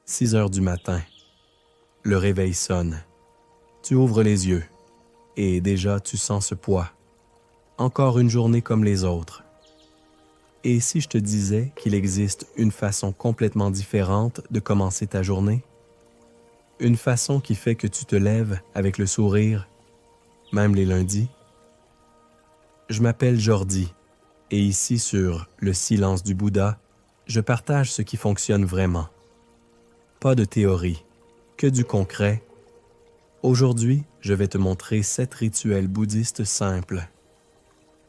6 heures du matin. Le réveil sonne. Tu ouvres les yeux et déjà tu sens ce poids. Encore une journée comme les autres. Et si je te disais qu'il existe une façon complètement différente de commencer ta journée? Une façon qui fait que tu te lèves avec le sourire, même les lundis? Je m'appelle Jordi et ici sur Le silence du Bouddha, je partage ce qui fonctionne vraiment. Pas de théorie, que du concret. Aujourd'hui, je vais te montrer 7 rituels bouddhistes simples.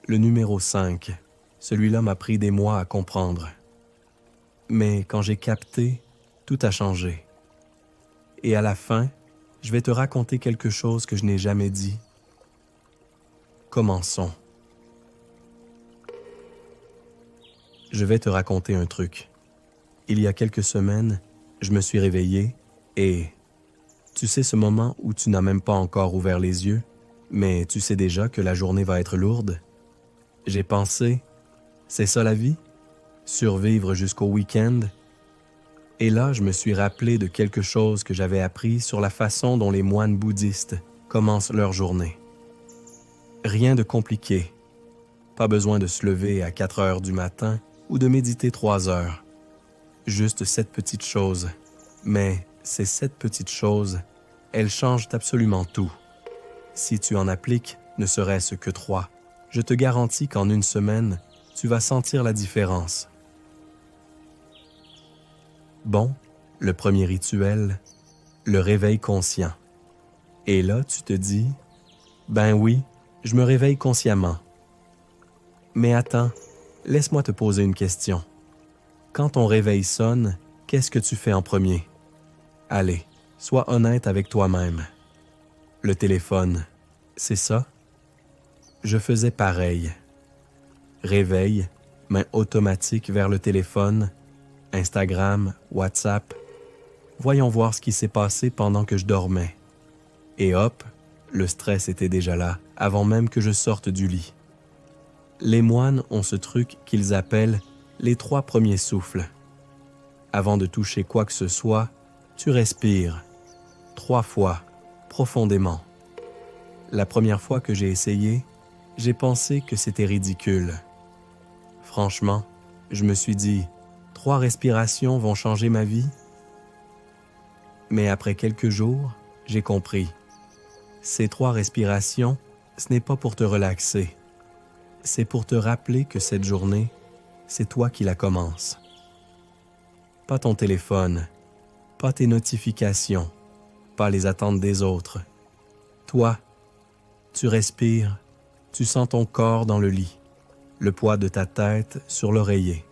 Le numéro 5, celui-là m'a pris des mois à comprendre. Mais quand j'ai capté, tout a changé. Et à la fin, je vais te raconter quelque chose que je n'ai jamais dit. Commençons. Je vais te raconter un truc. Il y a quelques semaines, je me suis réveillé et... Tu sais ce moment où tu n'as même pas encore ouvert les yeux, mais tu sais déjà que la journée va être lourde? J'ai pensé, c'est ça la vie? Survivre jusqu'au week-end? Et là, je me suis rappelé de quelque chose que j'avais appris sur la façon dont les moines bouddhistes commencent leur journée. Rien de compliqué. Pas besoin de se lever à 4 heures du matin ou de méditer 3 heures. Juste 7 petites choses. Mais ces 7 petites choses, elles changent absolument tout. Si tu en appliques ne serait-ce que 3, je te garantis qu'en une semaine, tu vas sentir la différence. Bon, le premier rituel, le réveil conscient. Et là, tu te dis, ben oui, je me réveille consciemment. Mais attends, laisse-moi te poser une question. Quand ton réveil sonne, qu'est-ce que tu fais en premier? Allez, sois honnête avec toi-même. Le téléphone, c'est ça? Je faisais pareil. Réveil, main automatique vers le téléphone, Instagram, WhatsApp. Voyons voir ce qui s'est passé pendant que je dormais. Et hop, le stress était déjà là, avant même que je sorte du lit. Les moines ont ce truc qu'ils appellent les 3 premiers souffles. Avant de toucher quoi que ce soit, tu respires 3 fois, profondément. La première fois que j'ai essayé, j'ai pensé que c'était ridicule. Franchement, je me suis dit, 3 respirations vont changer ma vie? Mais après quelques jours, j'ai compris. Ces 3 respirations, ce n'est pas pour te relaxer. C'est pour te rappeler que cette journée, c'est toi qui la commences. Pas ton téléphone, pas tes notifications, pas les attentes des autres. Toi, tu respires, tu sens ton corps dans le lit, le poids de ta tête sur l'oreiller,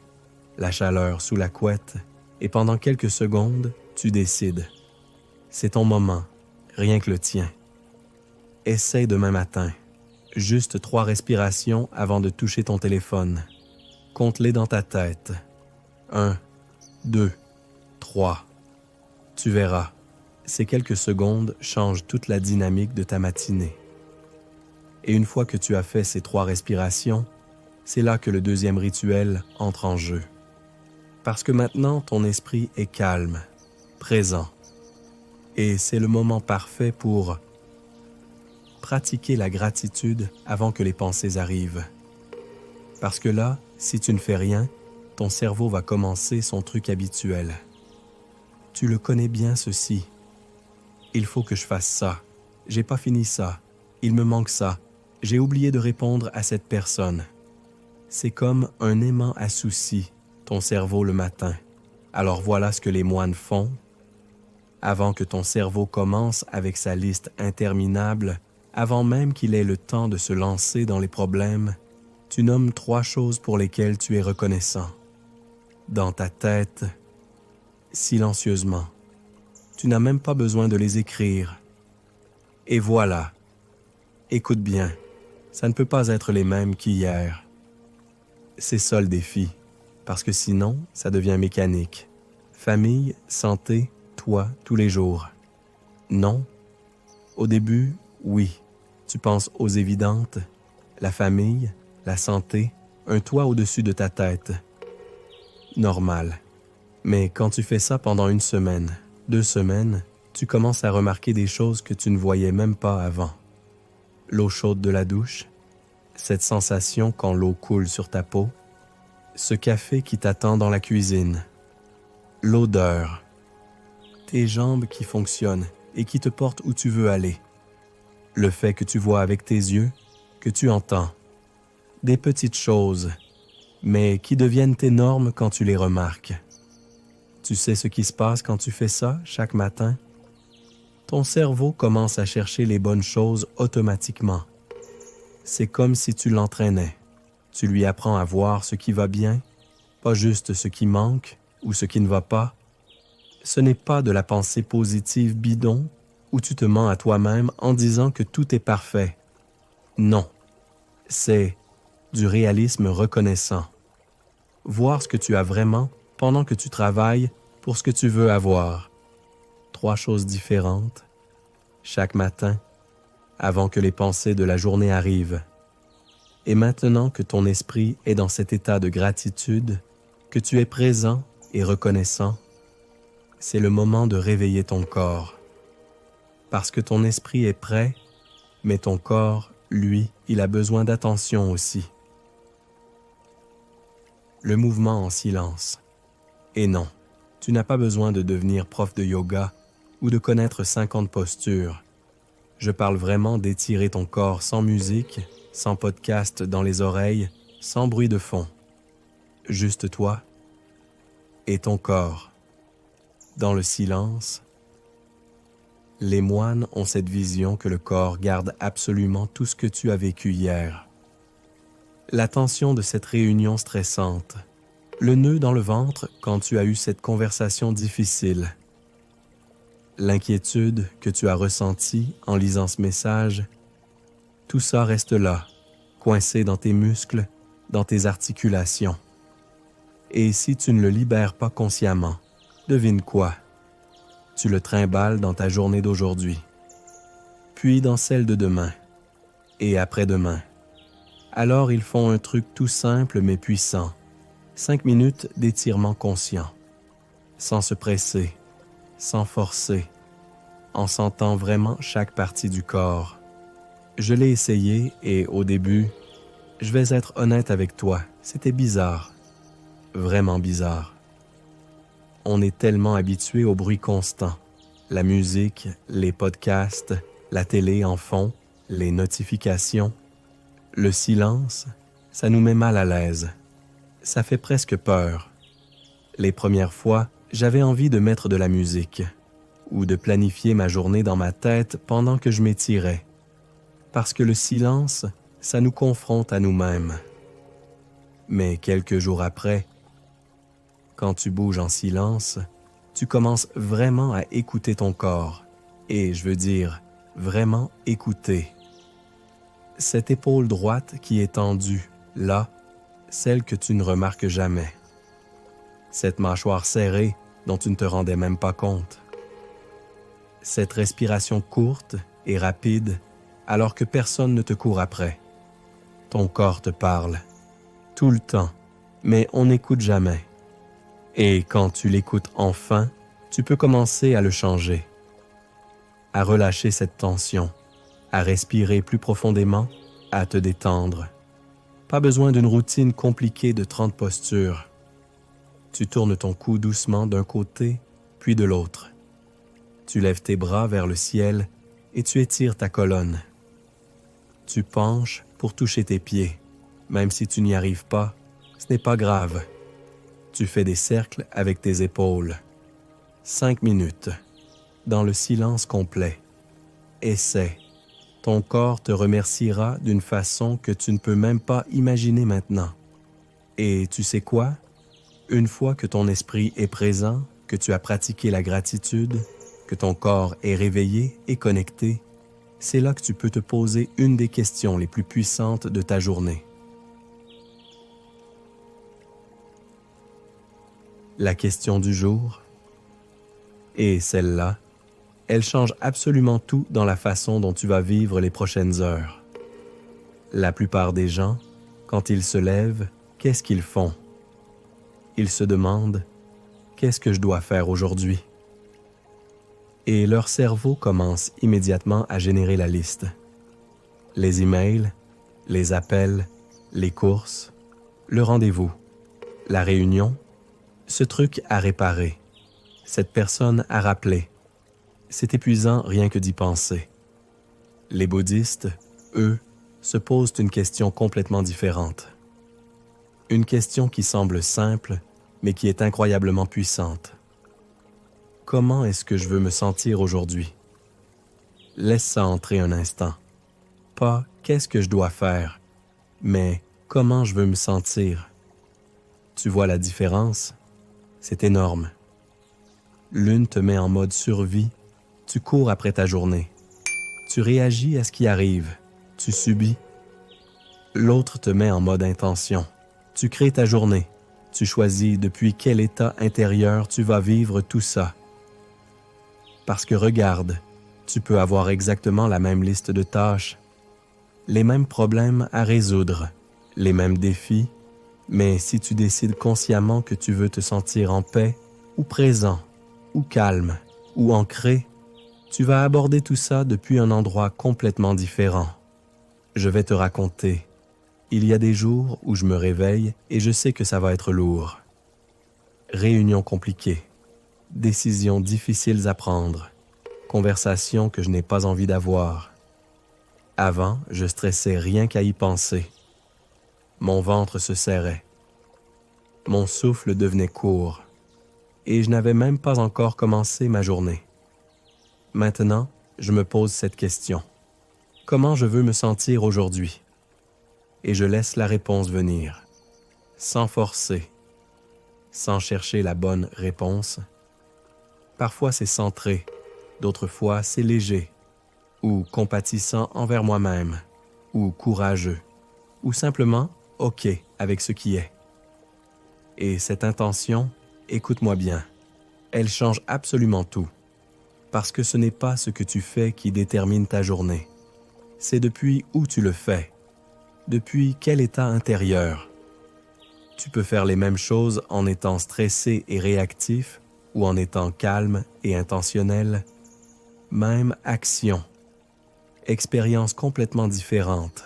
la chaleur sous la couette, et pendant quelques secondes, tu décides. C'est ton moment, rien que le tien. Essaye demain matin. Juste 3 respirations avant de toucher ton téléphone. Compte-les dans ta tête. 1, 2, 3. Tu verras, ces quelques secondes changent toute la dynamique de ta matinée. Et une fois que tu as fait ces 3 respirations, c'est là que le deuxième rituel entre en jeu. Parce que maintenant, ton esprit est calme, présent. Et c'est le moment parfait pour pratiquer la gratitude avant que les pensées arrivent. Parce que là, si tu ne fais rien, ton cerveau va commencer son truc habituel. Tu le connais bien ceci. Il faut que je fasse ça. J'ai pas fini ça. Il me manque ça. J'ai oublié de répondre à cette personne. C'est comme un aimant à souci, ton cerveau le matin. Alors voilà ce que les moines font. Avant que ton cerveau commence avec sa liste interminable, avant même qu'il ait le temps de se lancer dans les problèmes, tu nommes 3 choses pour lesquelles tu es reconnaissant. Dans ta tête, silencieusement. Tu n'as même pas besoin de les écrire. Et voilà. Écoute bien, ça ne peut pas être les mêmes qu'hier. C'est ça le défi, parce que sinon, ça devient mécanique. Famille, santé, toi, tous les jours. Non. Au début, oui. Tu penses aux évidentes, la famille, la santé, un toit au-dessus de ta tête. Normal. Mais quand tu fais ça pendant 1 semaine, 2 semaines, tu commences à remarquer des choses que tu ne voyais même pas avant. L'eau chaude de la douche, cette sensation quand l'eau coule sur ta peau, ce café qui t'attend dans la cuisine, l'odeur, tes jambes qui fonctionnent et qui te portent où tu veux aller, le fait que tu vois avec tes yeux, que tu entends, des petites choses, mais qui deviennent énormes quand tu les remarques. Tu sais ce qui se passe quand tu fais ça chaque matin? Ton cerveau commence à chercher les bonnes choses automatiquement. C'est comme si tu l'entraînais. Tu lui apprends à voir ce qui va bien, pas juste ce qui manque ou ce qui ne va pas. Ce n'est pas de la pensée positive bidon où tu te mens à toi-même en disant que tout est parfait. Non, c'est du réalisme reconnaissant. Voir ce que tu as vraiment pendant que tu travailles pour ce que tu veux avoir. 3 choses différentes, chaque matin, avant que les pensées de la journée arrivent. Et maintenant que ton esprit est dans cet état de gratitude, que tu es présent et reconnaissant, c'est le moment de réveiller ton corps. Parce que ton esprit est prêt, mais ton corps, lui, il a besoin d'attention aussi. Le mouvement en silence. Et non, tu n'as pas besoin de devenir prof de yoga ou de connaître 50 postures. Je parle vraiment d'étirer ton corps sans musique, sans podcast dans les oreilles, sans bruit de fond. Juste toi et ton corps. Dans le silence, les moines ont cette vision que le corps garde absolument tout ce que tu as vécu hier. La tension de cette réunion stressante, le nœud dans le ventre quand tu as eu cette conversation difficile, l'inquiétude que tu as ressentie en lisant ce message, tout ça reste là, coincé dans tes muscles, dans tes articulations. Et si tu ne le libères pas consciemment, devine quoi? Tu le trimbales dans ta journée d'aujourd'hui, puis dans celle de demain, et après-demain. Alors ils font un truc tout simple mais puissant, 5 minutes d'étirement conscient, sans se presser, sans forcer, en sentant vraiment chaque partie du corps. Je l'ai essayé et au début, je vais être honnête avec toi, c'était bizarre, vraiment bizarre. On est tellement habitué au bruit constant, la musique, les podcasts, la télé en fond, les notifications. Le silence, ça nous met mal à l'aise. Ça fait presque peur. Les premières fois, j'avais envie de mettre de la musique ou de planifier ma journée dans ma tête pendant que je m'étirais. Parce que le silence, ça nous confronte à nous-mêmes. Mais quelques jours après, quand tu bouges en silence, tu commences vraiment à écouter ton corps. Et je veux dire, vraiment écouter. Cette épaule droite qui est tendue, là, celle que tu ne remarques jamais. Cette mâchoire serrée dont tu ne te rendais même pas compte. Cette respiration courte et rapide alors que personne ne te court après. Ton corps te parle, tout le temps, mais on n'écoute jamais. Et quand tu l'écoutes enfin, tu peux commencer à le changer, à relâcher cette tension, à respirer plus profondément, à te détendre. Pas besoin d'une routine compliquée de 30 postures. Tu tournes ton cou doucement d'un côté, puis de l'autre. Tu lèves tes bras vers le ciel et tu étires ta colonne. Tu penches pour toucher tes pieds. Même si tu n'y arrives pas, ce n'est pas grave. Tu fais des cercles avec tes épaules. 5 minutes, dans le silence complet. Essaie. Ton corps te remerciera d'une façon que tu ne peux même pas imaginer maintenant. Et tu sais quoi? Une fois que ton esprit est présent, que tu as pratiqué la gratitude, que ton corps est réveillé et connecté, c'est là que tu peux te poser une des questions les plus puissantes de ta journée. La question du jour. Et celle-là, elle change absolument tout dans la façon dont tu vas vivre les prochaines heures. La plupart des gens, quand ils se lèvent, qu'est-ce qu'ils font? Ils se demandent qu'est-ce que je dois faire aujourd'hui? Et leur cerveau commence immédiatement à générer la liste. Les emails, les appels, les courses, le rendez-vous, la réunion, ce truc à réparer, cette personne à rappeler. C'est épuisant rien que d'y penser. Les bouddhistes, eux, se posent une question complètement différente. Une question qui semble simple, mais qui est incroyablement puissante. Comment est-ce que je veux me sentir aujourd'hui? Laisse ça entrer un instant. Pas qu'est-ce que je dois faire, mais comment je veux me sentir. Tu vois la différence? C'est énorme. L'une te met en mode survie, tu cours après ta journée. Tu réagis à ce qui arrive, tu subis. L'autre te met en mode intention. Tu crées ta journée, tu choisis depuis quel état intérieur tu vas vivre tout ça. Parce que regarde, tu peux avoir exactement la même liste de tâches, les mêmes problèmes à résoudre, les mêmes défis, mais si tu décides consciemment que tu veux te sentir en paix, ou présent, ou calme, ou ancré, tu vas aborder tout ça depuis un endroit complètement différent. Je vais te raconter. Il y a des jours où je me réveille et je sais que ça va être lourd. Réunions compliquées, décisions difficiles à prendre, conversations que je n'ai pas envie d'avoir. Avant, je stressais rien qu'à y penser. Mon ventre se serrait. Mon souffle devenait court. Et je n'avais même pas encore commencé ma journée. Maintenant, je me pose cette question. Comment je veux me sentir aujourd'hui? Et je laisse la réponse venir, sans forcer, sans chercher la bonne réponse. Parfois c'est centré, d'autres fois c'est léger, ou compatissant envers moi-même, ou courageux, ou simplement OK avec ce qui est. Et cette intention, écoute-moi bien, elle change absolument tout, parce que ce n'est pas ce que tu fais qui détermine ta journée, c'est depuis où tu le fais, depuis quel état intérieur. Tu peux faire les mêmes choses en étant stressé et réactif ou en étant calme et intentionnel. Même action. Expérience complètement différente.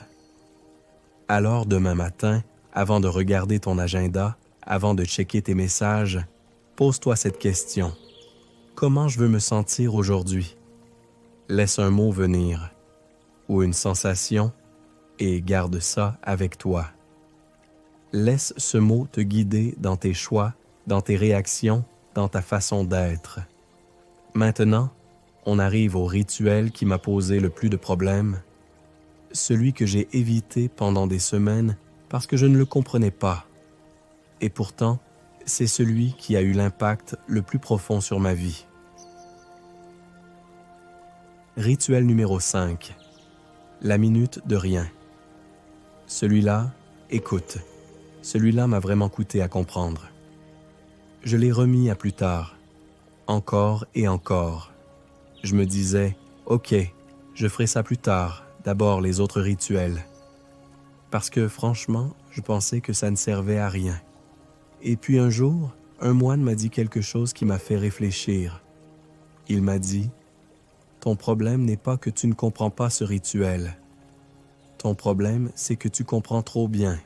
Alors demain matin, avant de regarder ton agenda, avant de checker tes messages, pose-toi cette question. Comment je veux me sentir aujourd'hui? Laisse un mot venir, ou une sensation, et garde ça avec toi. Laisse ce mot te guider dans tes choix, dans tes réactions, dans ta façon d'être. Maintenant, on arrive au rituel qui m'a posé le plus de problèmes, celui que j'ai évité pendant des semaines parce que je ne le comprenais pas. Et pourtant, c'est celui qui a eu l'impact le plus profond sur ma vie. Rituel numéro 5. La minute de rien. Celui-là, écoute. Celui-là m'a vraiment coûté à comprendre. Je l'ai remis à plus tard, encore et encore. Je me disais, OK, je ferai ça plus tard, d'abord les autres rituels. Parce que franchement, je pensais que ça ne servait à rien. Et puis un jour, un moine m'a dit quelque chose qui m'a fait réfléchir. Il m'a dit, « Ton problème n'est pas que tu ne comprends pas ce rituel. Ton problème, c'est que tu comprends trop bien.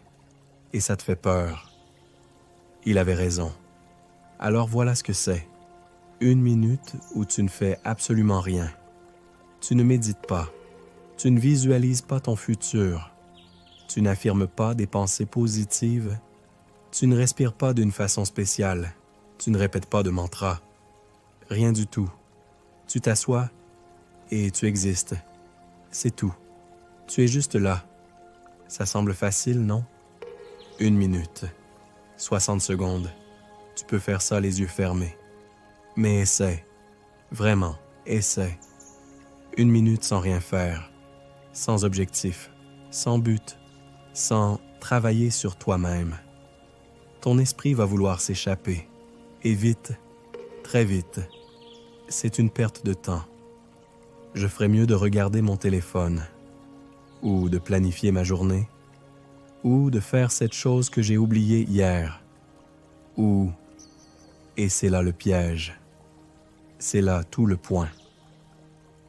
Et ça te fait peur. » Il avait raison. Alors voilà ce que c'est. 1 minute où tu ne fais absolument rien. Tu ne médites pas. Tu ne visualises pas ton futur. Tu n'affirmes pas des pensées positives. Tu ne respires pas d'une façon spéciale. Tu ne répètes pas de mantra. Rien du tout. Tu t'assois et tu existes. C'est tout. Tu es juste là. Ça semble facile, non? 1 minute. 60 secondes. Tu peux faire ça les yeux fermés. Mais essaie. Vraiment, essaie. 1 minute sans rien faire. Sans objectif. Sans but. Sans travailler sur toi-même. Ton esprit va vouloir s'échapper. Et vite. Très vite. C'est une perte de temps. Je ferais mieux de regarder mon téléphone. Ou de planifier ma journée. Ou de faire cette chose que j'ai oubliée hier. Ou Et c'est là le piège. C'est là tout le point.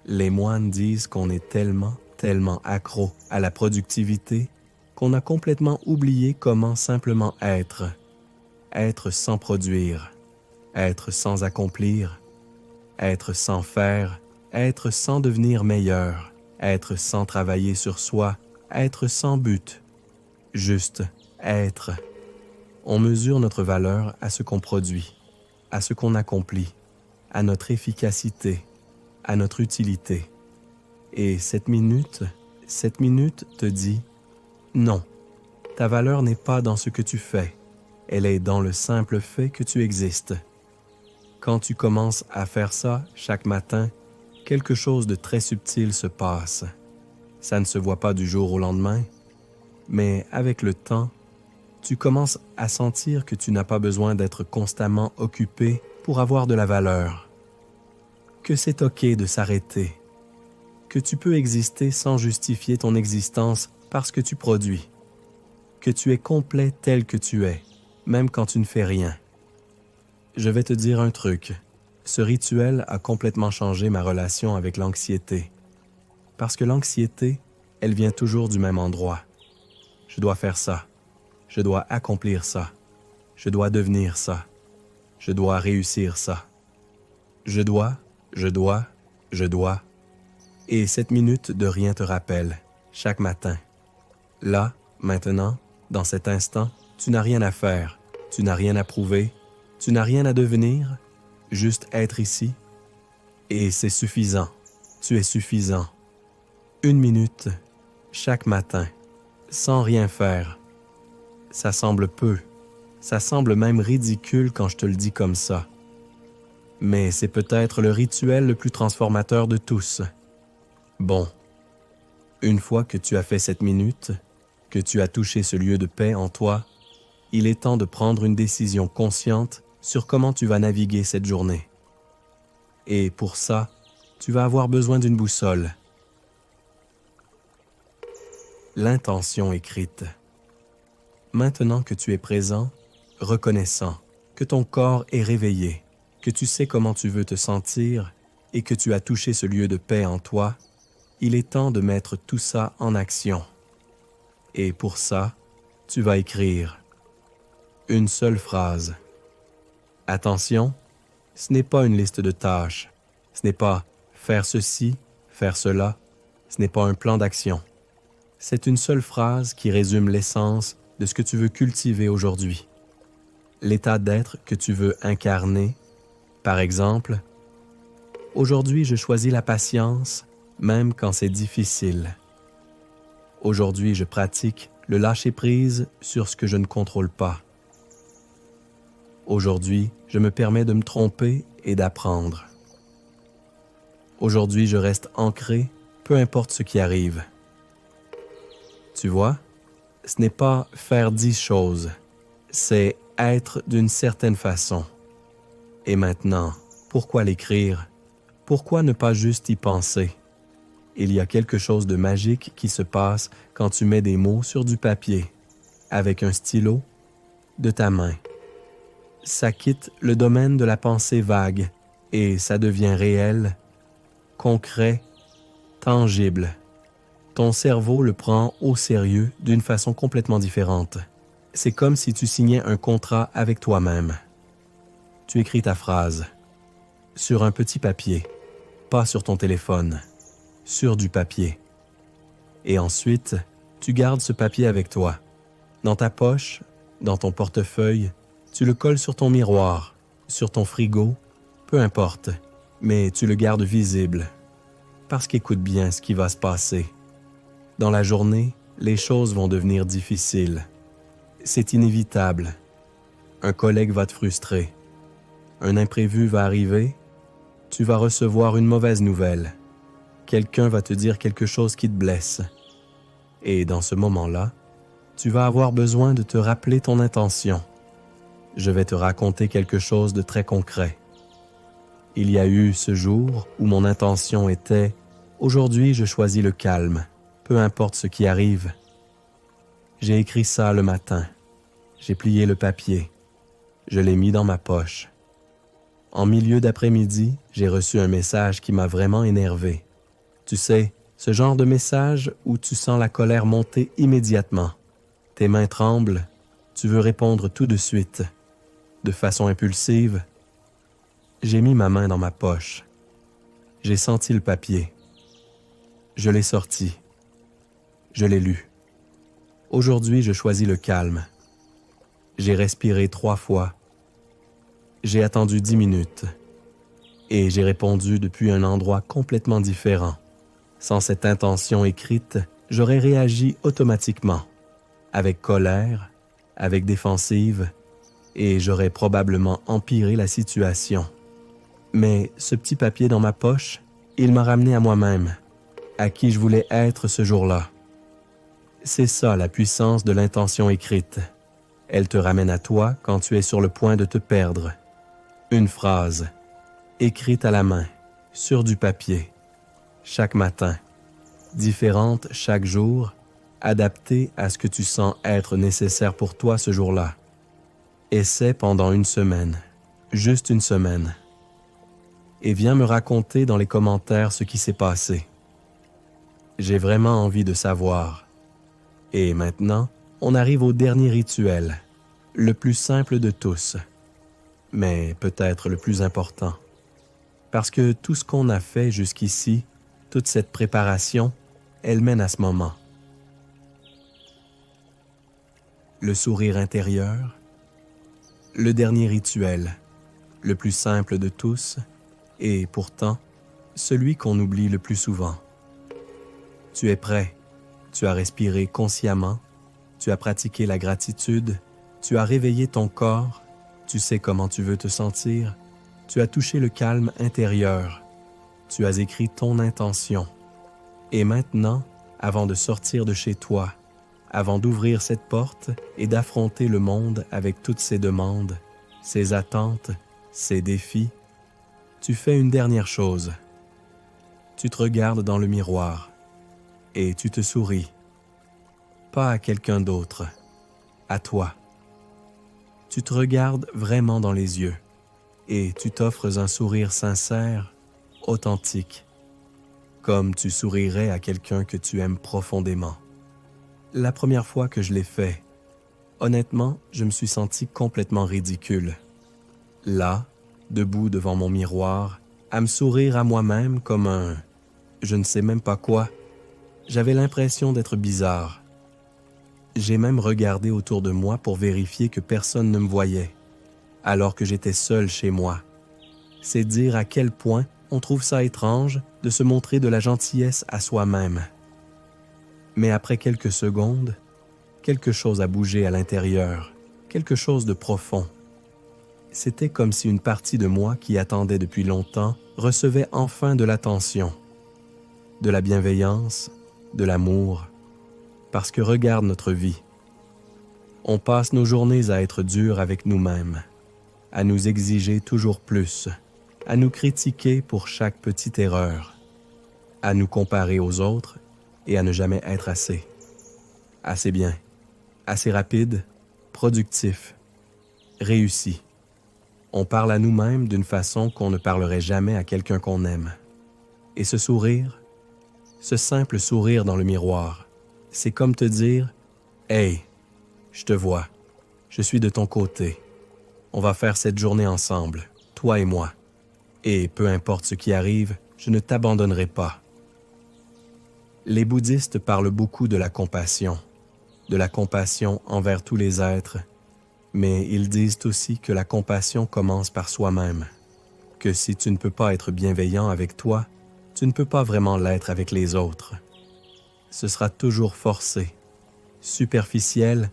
Les moines disent qu'on est tellement accro à la productivité qu'on a complètement oublié comment simplement être. Être sans produire, être sans accomplir, être sans faire, être sans devenir meilleur, être sans travailler sur soi, être sans but. Juste être. On mesure notre valeur à ce qu'on produit, à ce qu'on accomplit, à notre efficacité, à notre utilité. Et cette minute te dit « Non, ta valeur n'est pas dans ce que tu fais, elle est dans le simple fait que tu existes. » Quand tu commences à faire ça chaque matin, quelque chose de très subtil se passe. Ça ne se voit pas du jour au lendemain, mais avec le temps, tu commences à sentir que tu n'as pas besoin d'être constamment occupé pour avoir de la valeur. Que c'est OK de s'arrêter. Que tu peux exister sans justifier ton existence parce que tu produis. Que tu es complet tel que tu es, même quand tu ne fais rien. Je vais te dire un truc. Ce rituel a complètement changé ma relation avec l'anxiété. Parce que l'anxiété, elle vient toujours du même endroit. Je dois faire ça. Je dois accomplir ça. Je dois devenir ça. Je dois réussir ça. Je dois. Et cette minute de rien te rappelle, chaque matin. Là, maintenant, dans cet instant, tu n'as rien à faire, tu n'as rien à prouver, tu n'as rien à devenir, juste être ici. Et c'est suffisant, tu es suffisant. 1 minute, chaque matin, sans rien faire. Ça semble peu, ça semble même ridicule quand je te le dis comme ça. Mais c'est peut-être le rituel le plus transformateur de tous. Bon, une fois que tu as fait cette minute, que tu as touché ce lieu de paix en toi, il est temps de prendre une décision consciente sur comment tu vas naviguer cette journée. Et pour ça, tu vas avoir besoin d'une boussole. L'intention écrite. Maintenant que tu es présent, reconnaissant, que ton corps est réveillé, que tu sais comment tu veux te sentir et que tu as touché ce lieu de paix en toi, il est temps de mettre tout ça en action. Et pour ça, tu vas écrire une seule phrase. Attention, ce n'est pas une liste de tâches, ce n'est pas faire ceci, faire cela, ce n'est pas un plan d'action. C'est une seule phrase qui résume l'essence de ce que tu veux cultiver aujourd'hui. L'état d'être que tu veux incarner. Par exemple, aujourd'hui je choisis la patience, même quand c'est difficile. Aujourd'hui je pratique le lâcher-prise sur ce que je ne contrôle pas. Aujourd'hui, je me permets de me tromper et d'apprendre. Aujourd'hui, je reste ancré, peu importe ce qui arrive. Tu vois, ce n'est pas faire 10 choses, c'est être d'une certaine façon. Et maintenant, pourquoi l'écrire? Pourquoi ne pas juste y penser? Il y a quelque chose de magique qui se passe quand tu mets des mots sur du papier, avec un stylo, de ta main. Ça quitte le domaine de la pensée vague et ça devient réel, concret, tangible. Ton cerveau le prend au sérieux d'une façon complètement différente. C'est comme si tu signais un contrat avec toi-même. Tu écris ta phrase sur un petit papier, pas sur ton téléphone, sur du papier. Et ensuite, tu gardes ce papier avec toi, dans ta poche, dans ton portefeuille, tu le colles sur ton miroir, sur ton frigo, peu importe, mais tu le gardes visible. Parce qu'écoute bien ce qui va se passer. Dans la journée, les choses vont devenir difficiles. C'est inévitable. Un collègue va te frustrer. Un imprévu va arriver. Tu vas recevoir une mauvaise nouvelle. Quelqu'un va te dire quelque chose qui te blesse. Et dans ce moment-là, tu vas avoir besoin de te rappeler ton intention. Je vais te raconter quelque chose de très concret. Il y a eu ce jour où mon intention était « Aujourd'hui, je choisis le calme, peu importe ce qui arrive. » J'ai écrit ça le matin. J'ai plié le papier. Je l'ai mis dans ma poche. En milieu d'après-midi, j'ai reçu un message qui m'a vraiment énervé. Tu sais, ce genre de message où tu sens la colère monter immédiatement. Tes mains tremblent, tu veux répondre tout de suite. De façon impulsive, j'ai mis ma main dans ma poche. J'ai senti le papier. Je l'ai sorti. Je l'ai lu. Aujourd'hui, je choisis le calme. J'ai respiré 3 fois. J'ai attendu 10 minutes. Et j'ai répondu depuis un endroit complètement différent. Sans cette intention écrite, j'aurais réagi automatiquement, avec colère, avec défensive, et j'aurais probablement empiré la situation. Mais ce petit papier dans ma poche, il m'a ramené à moi-même, à qui je voulais être ce jour-là. C'est ça la puissance de l'intention écrite. Elle te ramène à toi quand tu es sur le point de te perdre. Une phrase, écrite à la main, sur du papier, chaque matin, différente chaque jour, adaptée à ce que tu sens être nécessaire pour toi ce jour-là. Essaie pendant 1 semaine, juste 1 semaine. Et viens me raconter dans les commentaires ce qui s'est passé. J'ai vraiment envie de savoir. Et maintenant, on arrive au dernier rituel, le plus simple de tous, mais peut-être le plus important. Parce que tout ce qu'on a fait jusqu'ici, toute cette préparation, elle mène à ce moment. Le sourire intérieur, le dernier rituel, le plus simple de tous, et pourtant, celui qu'on oublie le plus souvent. Tu es prêt, tu as respiré consciemment, tu as pratiqué la gratitude, tu as réveillé ton corps, tu sais comment tu veux te sentir, tu as touché le calme intérieur, tu as écrit ton intention. Et maintenant, avant de sortir de chez toi, avant d'ouvrir cette porte et d'affronter le monde avec toutes ses demandes, ses attentes, ses défis, tu fais une dernière chose. Tu te regardes dans le miroir et tu te souris. Pas à quelqu'un d'autre, à toi. Tu te regardes vraiment dans les yeux et tu t'offres un sourire sincère, authentique, comme tu sourirais à quelqu'un que tu aimes profondément. La première fois que je l'ai fait, honnêtement, je me suis senti complètement ridicule. Là, debout devant mon miroir, à me sourire à moi-même comme un... je ne sais même pas quoi. J'avais l'impression d'être bizarre. J'ai même regardé autour de moi pour vérifier que personne ne me voyait, alors que j'étais seul chez moi. C'est dire à quel point on trouve ça étrange de se montrer de la gentillesse à soi-même. Mais après quelques secondes, quelque chose a bougé à l'intérieur, quelque chose de profond. C'était comme si une partie de moi qui attendait depuis longtemps recevait enfin de l'attention, de la bienveillance, de l'amour, parce que regarde notre vie. On passe nos journées à être durs avec nous-mêmes, à nous exiger toujours plus, à nous critiquer pour chaque petite erreur, à nous comparer aux autres et à ne jamais être assez. Assez bien, assez rapide, productif, réussi. On parle à nous-mêmes d'une façon qu'on ne parlerait jamais à quelqu'un qu'on aime. Et ce sourire, ce simple sourire dans le miroir, c'est comme te dire « Hey, je te vois, je suis de ton côté. On va faire cette journée ensemble, toi et moi. Et peu importe ce qui arrive, je ne t'abandonnerai pas. » Les bouddhistes parlent beaucoup de la compassion envers tous les êtres, mais ils disent aussi que la compassion commence par soi-même, que si tu ne peux pas être bienveillant avec toi, tu ne peux pas vraiment l'être avec les autres. Ce sera toujours forcé, superficiel.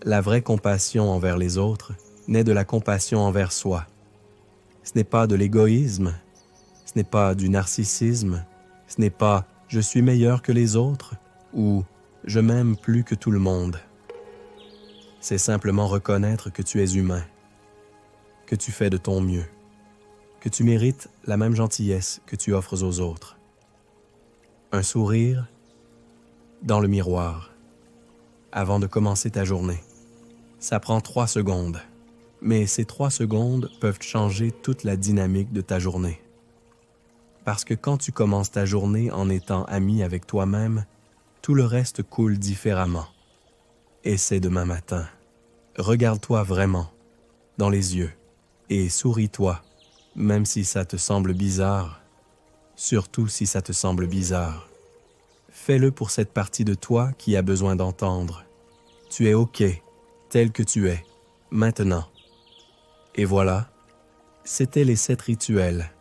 La vraie compassion envers les autres naît de la compassion envers soi. Ce n'est pas de l'égoïsme, ce n'est pas du narcissisme, ce n'est pas « je suis meilleur que les autres » ou « je m'aime plus que tout le monde ». C'est simplement reconnaître que tu es humain, que tu fais de ton mieux, que tu mérites la même gentillesse que tu offres aux autres. Un sourire dans le miroir, avant de commencer ta journée. Ça prend 3 secondes. Mais ces 3 secondes peuvent changer toute la dynamique de ta journée. Parce que quand tu commences ta journée en étant ami avec toi-même, tout le reste coule différemment. Essaie demain matin. Regarde-toi vraiment, dans les yeux, et souris-toi, même si ça te semble bizarre, surtout si ça te semble bizarre. Fais-le pour cette partie de toi qui a besoin d'entendre. Tu es OK, tel que tu es, maintenant. Et voilà, c'était les 7 rituels,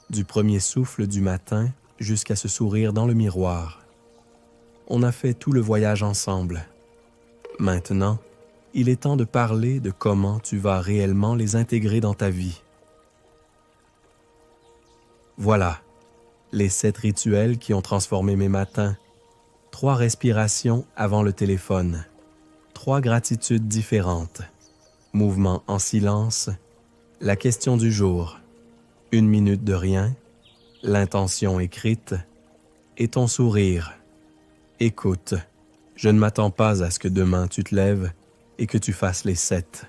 du premier souffle du matin jusqu'à ce sourire dans le miroir. On a fait tout le voyage ensemble. Maintenant, il est temps de parler de comment tu vas réellement les intégrer dans ta vie. Voilà, les 7 rituels qui ont transformé mes matins. 3 respirations avant le téléphone. 3 gratitudes différentes. Mouvement en silence. La question du jour. 1 minute de rien. L'intention écrite. Et ton sourire. Écoute, je ne m'attends pas à ce que demain tu te lèves et que tu fasses les 7.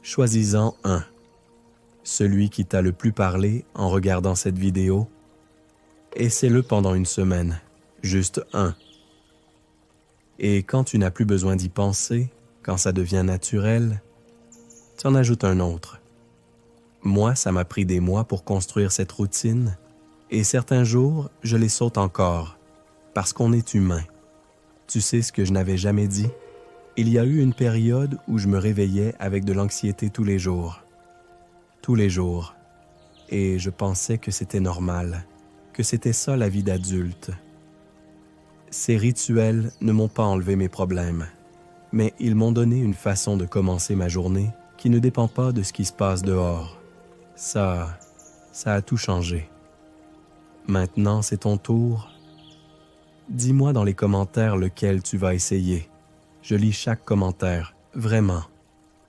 Choisis-en un. Celui qui t'a le plus parlé en regardant cette vidéo. Essaie-le pendant 1 semaine. Juste un. Et quand tu n'as plus besoin d'y penser, quand ça devient naturel, tu en ajoutes un autre. Moi, ça m'a pris des mois pour construire cette routine, et certains jours, je les saute encore, parce qu'on est humain. Tu sais ce que je n'avais jamais dit? Il y a eu une période où je me réveillais avec de l'anxiété tous les jours. Tous les jours. Et je pensais que c'était normal, que c'était ça la vie d'adulte. Ces rituels ne m'ont pas enlevé mes problèmes, mais ils m'ont donné une façon de commencer ma journée qui ne dépend pas de ce qui se passe dehors. Ça a tout changé. Maintenant, c'est ton tour. Dis-moi dans les commentaires lequel tu vas essayer. Je lis chaque commentaire, vraiment,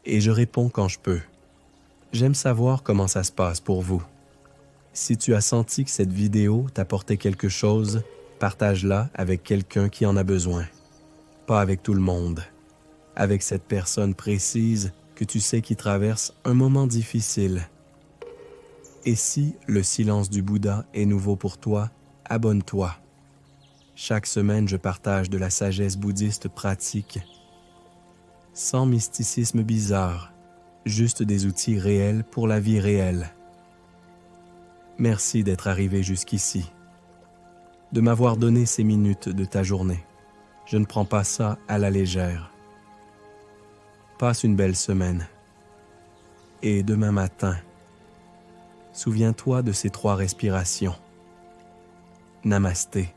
et je réponds quand je peux. J'aime savoir comment ça se passe pour vous. Si tu as senti que cette vidéo t'apportait quelque chose, partage-la avec quelqu'un qui en a besoin. Pas avec tout le monde. Avec cette personne précise que tu sais qui traverse un moment difficile. Et si le silence du Bouddha est nouveau pour toi, abonne-toi. Chaque semaine, je partage de la sagesse bouddhiste pratique. Sans mysticisme bizarre, juste des outils réels pour la vie réelle. Merci d'être arrivé jusqu'ici, de m'avoir donné ces minutes de ta journée. Je ne prends pas ça à la légère. Passe une belle semaine. Et demain matin, souviens-toi de ces 3 respirations. Namasté.